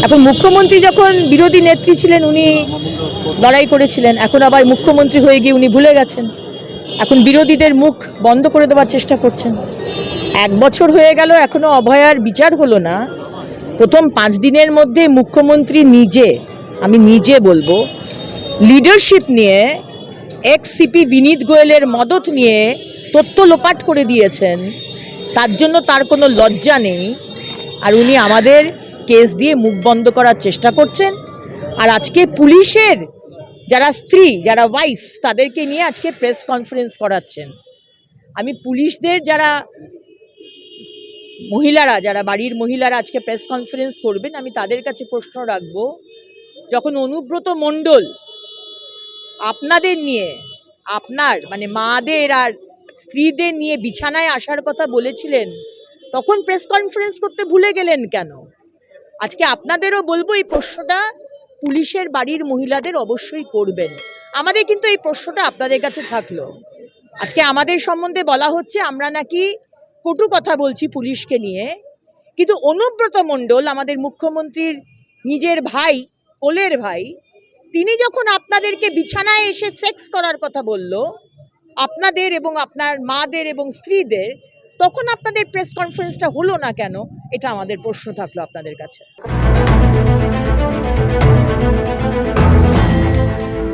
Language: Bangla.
এখন মুখ্যমন্ত্রী যখন বিরোধী নেত্রী ছিলেন উনি লড়াই করেছিলেন, এখন আবার মুখ্যমন্ত্রী হয়ে গিয়ে উনি ভুলে গেছেন, এখন বিরোধীদের মুখ বন্ধ করে দেওয়ার চেষ্টা করছেন। 1 বছর হয়ে গেল, এখনো অভয়ার বিচার হলো না। প্রথম 5 দিনের মধ্যে মুখ্যমন্ত্রী নিজে, আমি নিজে বলবো, লিডারশিপ নিয়ে এক্স সিপি বিনীত গোয়েলের মদত নিয়ে তথ্য লোপাট করে দিয়েছেন। তার জন্য তার কোনো লজ্জা নেই, আর উনি আমাদের কেস দিয়ে মুখ বন্ধ করার চেষ্টা করছেন। আর আজকে পুলিশের যারা স্ত্রী, যারা ওয়াইফ, তাদেরকে নিয়ে আজকে প্রেস কনফারেন্স করাচ্ছেন। আমি পুলিশদের যারা মহিলারা, যারা বাড়ির মহিলারা আজকে প্রেস কনফারেন্স করবেন, আমি তাদের কাছে প্রশ্ন রাখবো, যখন অনুব্রত মণ্ডল আপনাদের নিয়ে, আপনার মানে মাদের আর স্ত্রীদের নিয়ে বিছানায় আসার কথা বলেছিলেন, তখন প্রেস কনফারেন্স করতে ভুলে গেলেন কেন? আজকে আপনাদেরও বলবো, এই প্রশ্নটা পুলিশের বাড়ির মহিলাদের অবশ্যই করবেন। আমাদের কিন্তু এই প্রশ্নটা আপনাদের কাছে থাকলো। আজকে আমাদের সম্বন্ধে বলা হচ্ছে আমরা নাকি কটু কথা বলছি পুলিশকে নিয়ে, কিন্তু অনুব্রত মণ্ডল আমাদের মুখ্যমন্ত্রীর নিজের ভাই, কোলের ভাই, তিনি যখন আপনাদেরকে বিছানায় এসে সেক্স করার কথা বলল, আপনাদের এবং আপনার মাদের এবং স্ত্রীদের, তখন আপনাদের প্রেস কনফারেন্সটা হলো না কেন? এটা আমাদের প্রশ্ন থাকলো আপনাদের কাছে।